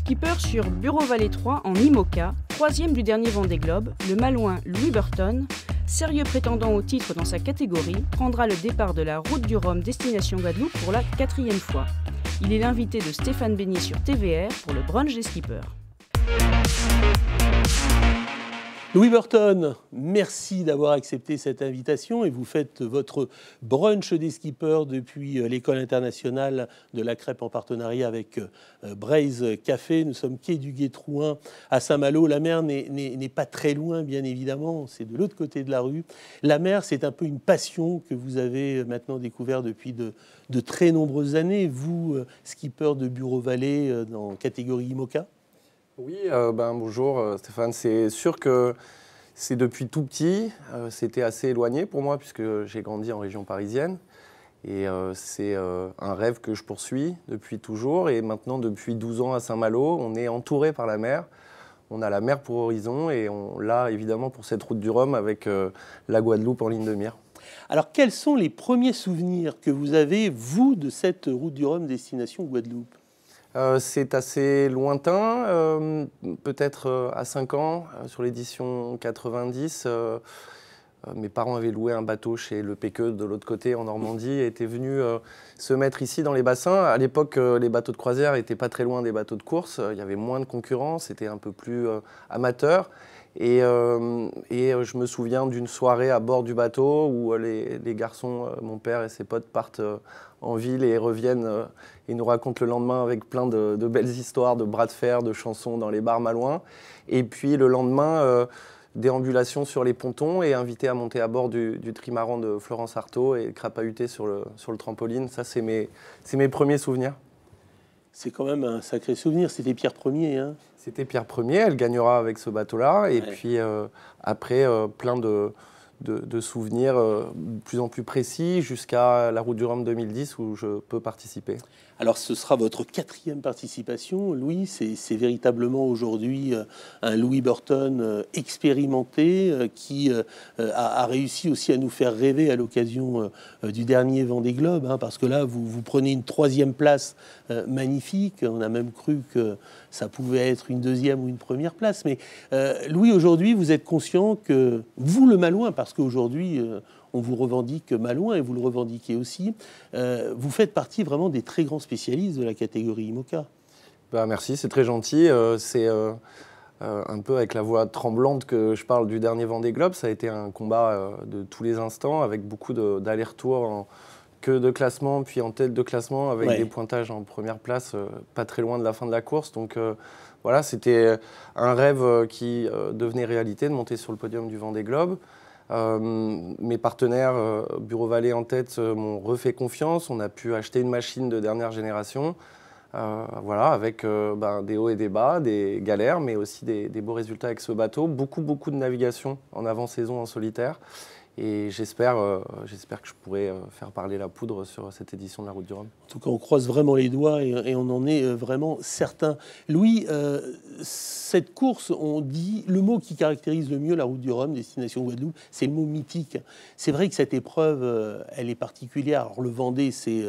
Skipper sur Bureau Vallée 3 en IMOCA, troisième du dernier Vendée Globe, le Malouin Louis Burton, sérieux prétendant au titre dans sa catégorie, prendra le départ de la Route du Rhum destination Guadeloupe pour la 4e fois. Il est l'invité de Stéphane Beignet sur TVR pour le brunch des skippers. Louis Burton, merci d'avoir accepté cette invitation et vous faites votre brunch des skippers depuis l'école internationale de la crêpe en partenariat avec Braise Café. Nous sommes quai du Gué-Trouin à Saint-Malo. La mer n'est pas très loin, bien évidemment, c'est de l'autre côté de la rue. La mer, c'est un peu une passion que vous avez maintenant découvert depuis de très nombreuses années. Vous, skipper de Bureau Vallée en catégorie IMOCA. Oui, bonjour Stéphane. C'est sûr que c'est depuis tout petit. C'était assez éloigné pour moi puisque j'ai grandi en région parisienne. Et c'est un rêve que je poursuis depuis toujours. Et maintenant, depuis 12 ans à Saint-Malo, on est entouré par la mer. On a la mer pour horizon et on l'a évidemment pour cette route du Rhum avec la Guadeloupe en ligne de mire. Alors, quels sont les premiers souvenirs que vous avez, vous, de cette route du Rhum destination Guadeloupe ? C'est assez lointain, peut-être à 5 ans, sur l'édition 90. Mes parents avaient loué un bateau chez Le Péqueux de l'autre côté en Normandie et étaient venus se mettre ici dans les bassins. À l'époque, les bateaux de croisière n'étaient pas très loin des bateaux de course. Il y avait moins de concurrence, c'était un peu plus amateur. Et je me souviens d'une soirée à bord du bateau où les garçons, mon père et ses potes, partent en ville et reviennent et nous racontent le lendemain avec plein de belles histoires, de bras de fer, de chansons dans les bars malouins. Et puis le lendemain, déambulation sur les pontons et invité à monter à bord du trimaran de Florence Artaud et crapahuter sur le trampoline. Ça, c'est mes premiers souvenirs. C'est quand même un sacré souvenir. C'était Pierre Ier, hein. C'était Pierre Ier, elle gagnera avec ce bateau-là. Et puis après, plein de souvenirs de plus en plus précis jusqu'à la Route du Rhum 2010 où je peux participer. Alors ce sera votre 4e participation, Louis. C'est véritablement aujourd'hui un Louis Burton expérimenté qui a réussi aussi à nous faire rêver à l'occasion du dernier Vendée Globe, hein, parce que là vous prenez une 3e place magnifique. On a même cru que ça pouvait être une 2e ou une 1re place. Mais Louis, aujourd'hui vous êtes conscient que vous, le Malouin, parce qu'aujourd'hui on vous revendique Malouin et vous le revendiquez aussi. Vous faites partie vraiment des très grands spécialistes de la catégorie IMOCA. Merci, c'est très gentil. C'est un peu avec la voix tremblante que je parle du dernier Vendée Globe. Ça a été un combat de tous les instants avec beaucoup d'allers-retours en queue de classement, puis en tête de classement avec des pointages en première place, pas très loin de la fin de la course. Donc voilà, c'était un rêve qui devenait réalité de monter sur le podium du Vendée Globe. Mes partenaires, Bureau Vallée en tête, m'ont refait confiance. On a pu acheter une machine de dernière génération, voilà, avec des hauts et des bas, des galères, mais aussi des beaux résultats avec ce bateau. Beaucoup de navigation en avant-saison en solitaire. Et j'espère que je pourrai faire parler la poudre sur cette édition de la Route du Rhum. En tout cas, on croise vraiment les doigts et on en est vraiment certain. Louis, cette course, on dit, le mot qui caractérise le mieux la Route du Rhum, destination Guadeloupe, c'est le mot mythique. C'est vrai que cette épreuve, elle est particulière. Alors le Vendée, c'est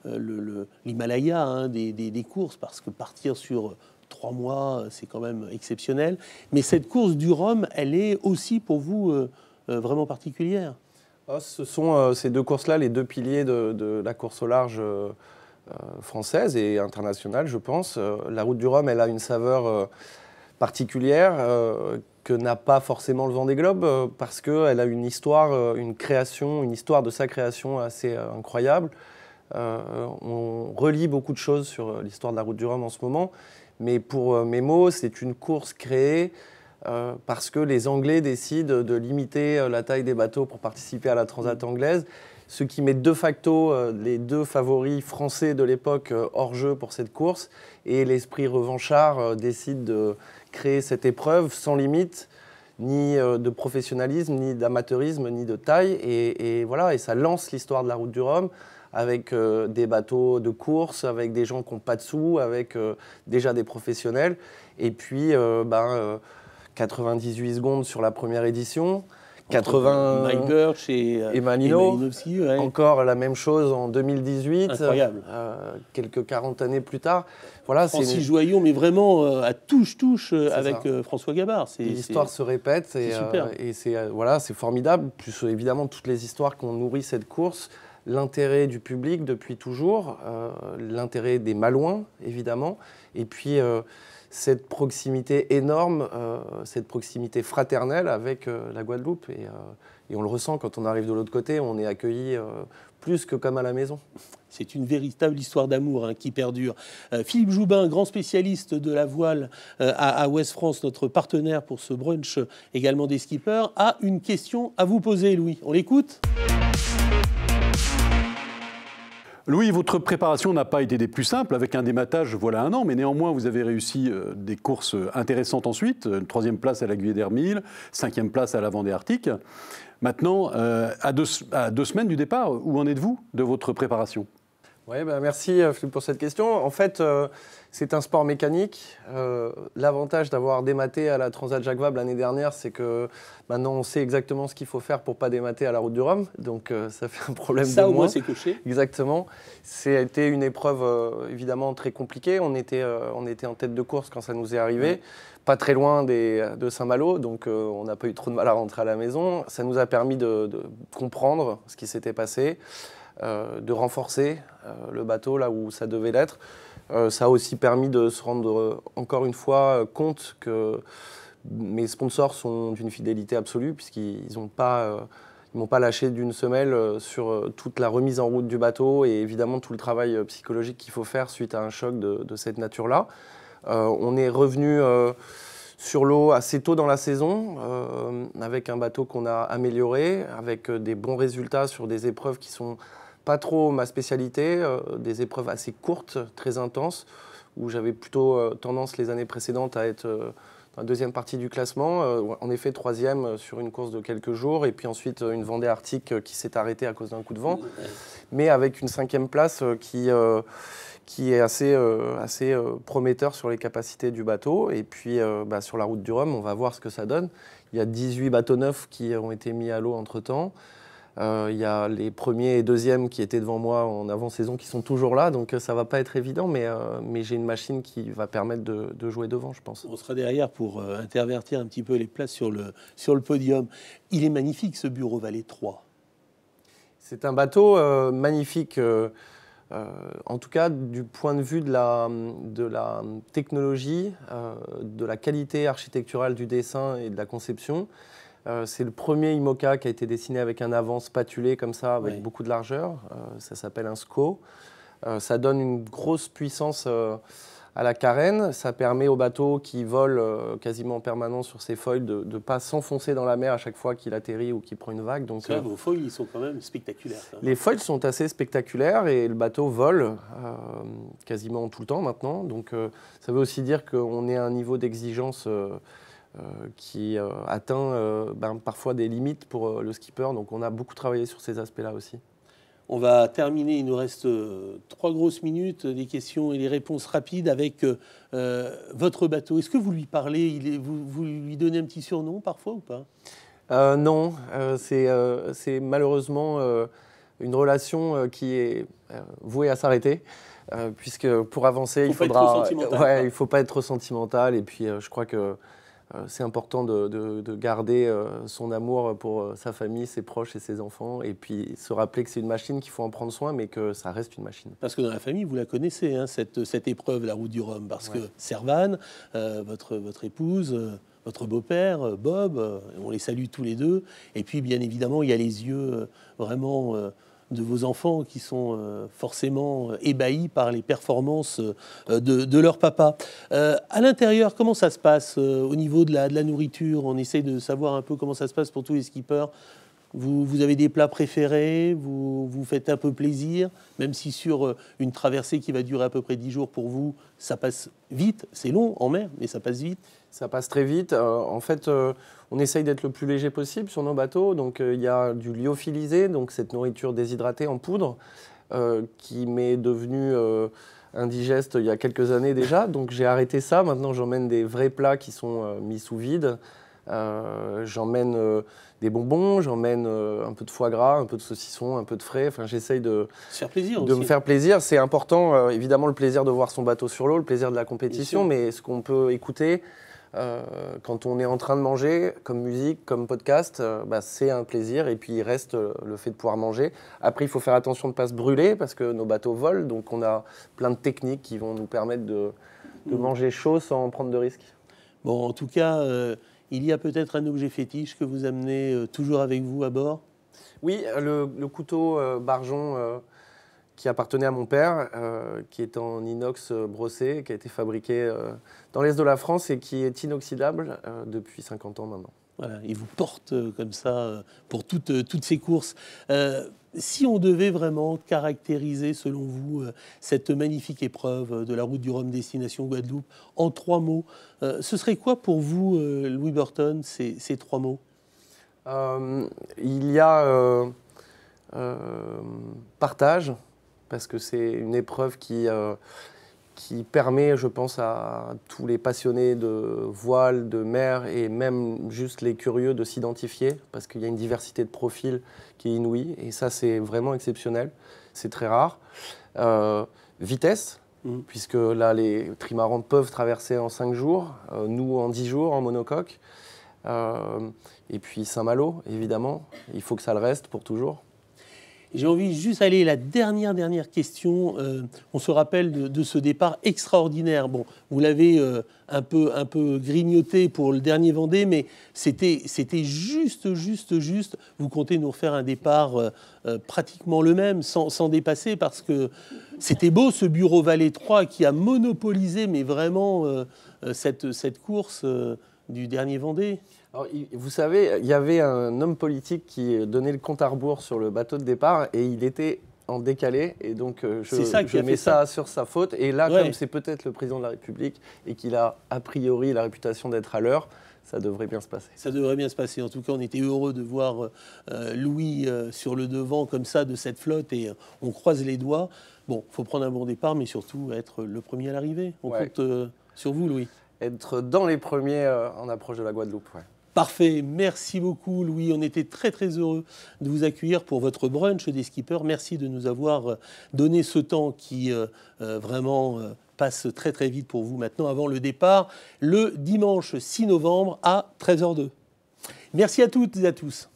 l'Himalaya, hein, des courses, parce que partir sur 3 mois, c'est quand même exceptionnel. Mais cette course du Rhum, elle est aussi pour vous vraiment particulière. Ce sont ces deux courses-là, les deux piliers de la course au large française et internationale, je pense. La Route du Rhum, elle a une saveur particulière que n'a pas forcément le Vendée Globe parce qu'elle a une histoire, une création, une histoire de sa création assez incroyable. On relit beaucoup de choses sur l'histoire de la Route du Rhum en ce moment, mais pour mes mots, c'est une course créée parce que les Anglais décident de limiter la taille des bateaux pour participer à la Transat anglaise, ce qui met de facto les deux favoris français de l'époque hors jeu pour cette course. Et l'esprit revanchard décide de créer cette épreuve sans limite, ni de professionnalisme, ni d'amateurisme, ni de taille. Et voilà, et ça lance l'histoire de la Route du Rhum avec des bateaux de course, avec des gens qui n'ont pas de sous, avec déjà des professionnels. Et puis, 98 secondes sur la première édition, 80. Mike Birch et Malino. aussi, ouais. Encore la même chose en 2020. Incroyable. Quelques 40 années plus tard. Voilà, Francis Joyon, mais vraiment à touche avec ça. François Gabard. L'histoire se répète et c'est formidable. Plus évidemment toutes les histoires qu'on nourrit cette course, l'intérêt du public depuis toujours, l'intérêt des Malouins évidemment, et puis cette proximité énorme, cette proximité fraternelle avec la Guadeloupe. Et on le ressent quand on arrive de l'autre côté, on est accueilli plus que comme à la maison. C'est une véritable histoire d'amour qui perdure. Philippe Joubin, grand spécialiste de la voile à Ouest France, notre partenaire pour ce brunch également des skippers, a une question à vous poser, Louis. On l'écoute ? Louis, votre préparation n'a pas été des plus simples, avec un dématage voilà un an, mais néanmoins vous avez réussi des courses intéressantes ensuite, une 3e place à la Guyédère 1000, 5e place à la Vendée Arctique. Maintenant, à deux semaines du départ, où en êtes-vous de votre préparation ? Oui, merci Philippe pour cette question. En fait, c'est un sport mécanique. L'avantage d'avoir dématé à la Transat Jacques Vabre l'année dernière, c'est que maintenant on sait exactement ce qu'il faut faire pour ne pas démater à la Route du Rhum. Donc ça fait un problème de moins. Ça au moins c'est coché. Exactement. C'était une épreuve évidemment très compliquée. On était en tête de course quand ça nous est arrivé. Pas très loin de Saint-Malo, donc on n'a pas eu trop de mal à rentrer à la maison. Ça nous a permis de comprendre ce qui s'était passé. De renforcer le bateau là où ça devait l'être. Ça a aussi permis de se rendre encore une fois compte que mes sponsors sont d'une fidélité absolue puisqu'ils m'ont pas lâché d'une semelle sur toute la remise en route du bateau et évidemment tout le travail psychologique qu'il faut faire suite à un choc de cette nature-là. On est revenu sur l'eau assez tôt dans la saison, avec un bateau qu'on a amélioré, avec des bons résultats sur des épreuves qui sont pas trop ma spécialité, des épreuves assez courtes, très intenses, où j'avais plutôt tendance les années précédentes à être dans la 2e partie du classement. En effet, 3e sur une course de quelques jours, et puis ensuite une Vendée Arctique qui s'est arrêtée à cause d'un coup de vent, mais avec une 5e place qui est assez prometteur sur les capacités du bateau. Et puis sur la Route du Rhum, on va voir ce que ça donne. Il y a 18 bateaux neufs qui ont été mis à l'eau entre-temps. Il y a les premiers et 2e qui étaient devant moi en avant-saison qui sont toujours là, donc ça ne va pas être évident, mais j'ai une machine qui va permettre de jouer devant, je pense. On sera derrière pour intervertir un petit peu les places sur le podium. Il est magnifique ce Bureau Vallée 3. C'est un bateau magnifique, en tout cas du point de vue de la technologie, de la qualité architecturale du dessin et de la conception. C'est le premier IMOCA qui a été dessiné avec un avant spatulé comme ça, avec beaucoup de largeur. Ça s'appelle un SCO. Ça donne une grosse puissance à la carène. Ça permet au bateau qui vole quasiment en permanence sur ses foils de ne pas s'enfoncer dans la mer à chaque fois qu'il atterrit ou qu'il prend une vague. Donc, vos foils, ils sont quand même spectaculaires. Quand même. Les foils sont assez spectaculaires et le bateau vole quasiment tout le temps maintenant. Donc ça veut aussi dire qu'on est à un niveau d'exigence qui atteint parfois des limites pour le skipper. Donc on a beaucoup travaillé sur ces aspects-là aussi. On va terminer, il nous reste 3 grosses minutes, des questions et des réponses rapides avec votre bateau. Est-ce que vous lui parlez, vous lui donnez un petit surnom parfois ou pas ? Non, c'est malheureusement une relation qui est vouée à s'arrêter. Puisque pour avancer, il ne faut pas être trop sentimental. Et puis je crois que c'est important de garder son amour pour sa famille, ses proches et ses enfants, et puis se rappeler que c'est une machine qu'il faut en prendre soin, mais que ça reste une machine. Parce que dans la famille, vous la connaissez, cette épreuve, la Route du Rhum, parce que Servane, votre épouse, votre beau-père, Bob, on les salue tous les deux, et puis bien évidemment, il y a les yeux vraiment de vos enfants qui sont forcément ébahis par les performances de leur papa. À l'intérieur, comment ça se passe au niveau de la nourriture ? On essaye de savoir un peu comment ça se passe pour tous les skippers. Vous avez des plats préférés, vous faites un peu plaisir, même si sur une traversée qui va durer à peu près 10 jours pour vous, ça passe vite. C'est long en mer, mais ça passe vite. Ça passe très vite. En fait, on essaye d'être le plus léger possible sur nos bateaux. Donc, il y a du lyophilisé, donc cette nourriture déshydratée en poudre, qui m'est devenue indigeste il y a quelques années déjà. Donc, j'ai arrêté ça. Maintenant, j'emmène des vrais plats qui sont mis sous vide, J'emmène des bonbons, j'emmène un peu de foie gras, un peu de saucisson, un peu de frais. Enfin, j'essaye de me faire plaisir. C'est important, évidemment, le plaisir de voir son bateau sur l'eau, le plaisir de la compétition, mais ce qu'on peut écouter quand on est en train de manger, comme musique, comme podcast, c'est un plaisir. Et puis, il reste le fait de pouvoir manger. Après, il faut faire attention de ne pas se brûler parce que nos bateaux volent. Donc, on a plein de techniques qui vont nous permettre de manger chaud sans prendre de risques. Bon, en tout cas, il y a peut-être un objet fétiche que vous amenez toujours avec vous à bord? Oui, le couteau Barjon qui appartenait à mon père, qui est en inox brossé, qui a été fabriqué dans l'est de la France et qui est inoxydable depuis 50 ans maintenant. Voilà, il vous porte comme ça pour toutes ces courses. Si on devait vraiment caractériser, selon vous, cette magnifique épreuve de la route du Rhum destination Guadeloupe en 3 mots, ce serait quoi pour vous, Louis Burton, ces 3 mots? Il y a partage, parce que c'est une épreuve qui permet, je pense, à tous les passionnés de voile, de mer et même juste les curieux de s'identifier, parce qu'il y a une diversité de profils qui est inouïe, et ça, c'est vraiment exceptionnel. C'est très rare. Vitesse, puisque là, les trimarans peuvent traverser en 5 jours, nous en 10 jours en monocoque. Et puis Saint-Malo, évidemment, il faut que ça le reste pour toujours. J'ai envie juste aller la dernière question. On se rappelle de ce départ extraordinaire. Bon, vous l'avez un peu grignoté pour le dernier Vendée, mais c'était juste. Vous comptez nous refaire un départ pratiquement le même, sans dépasser, parce que c'était beau ce Bureau Vallée 3 qui a monopolisé, mais vraiment, cette course du dernier Vendée. Alors, vous savez, il y avait un homme politique qui donnait le compte à rebours sur le bateau de départ et il était en décalé. Et donc, je mets ça sur sa faute. Et là, comme c'est peut-être le président de la République et qu'il a a priori la réputation d'être à l'heure, ça devrait bien se passer. Ça devrait bien se passer. En tout cas, on était heureux de voir Louis sur le devant comme ça de cette flotte et on croise les doigts. Bon, il faut prendre un bon départ, mais surtout être le premier à l'arrivée. On compte sur vous, Louis. Être dans les premiers en approche de la Guadeloupe, ouais. Parfait, merci beaucoup Louis, on était très heureux de vous accueillir pour votre brunch des skippers. Merci de nous avoir donné ce temps qui vraiment passe très vite pour vous maintenant avant le départ, le dimanche 6 novembre à 13h02. Merci à toutes et à tous.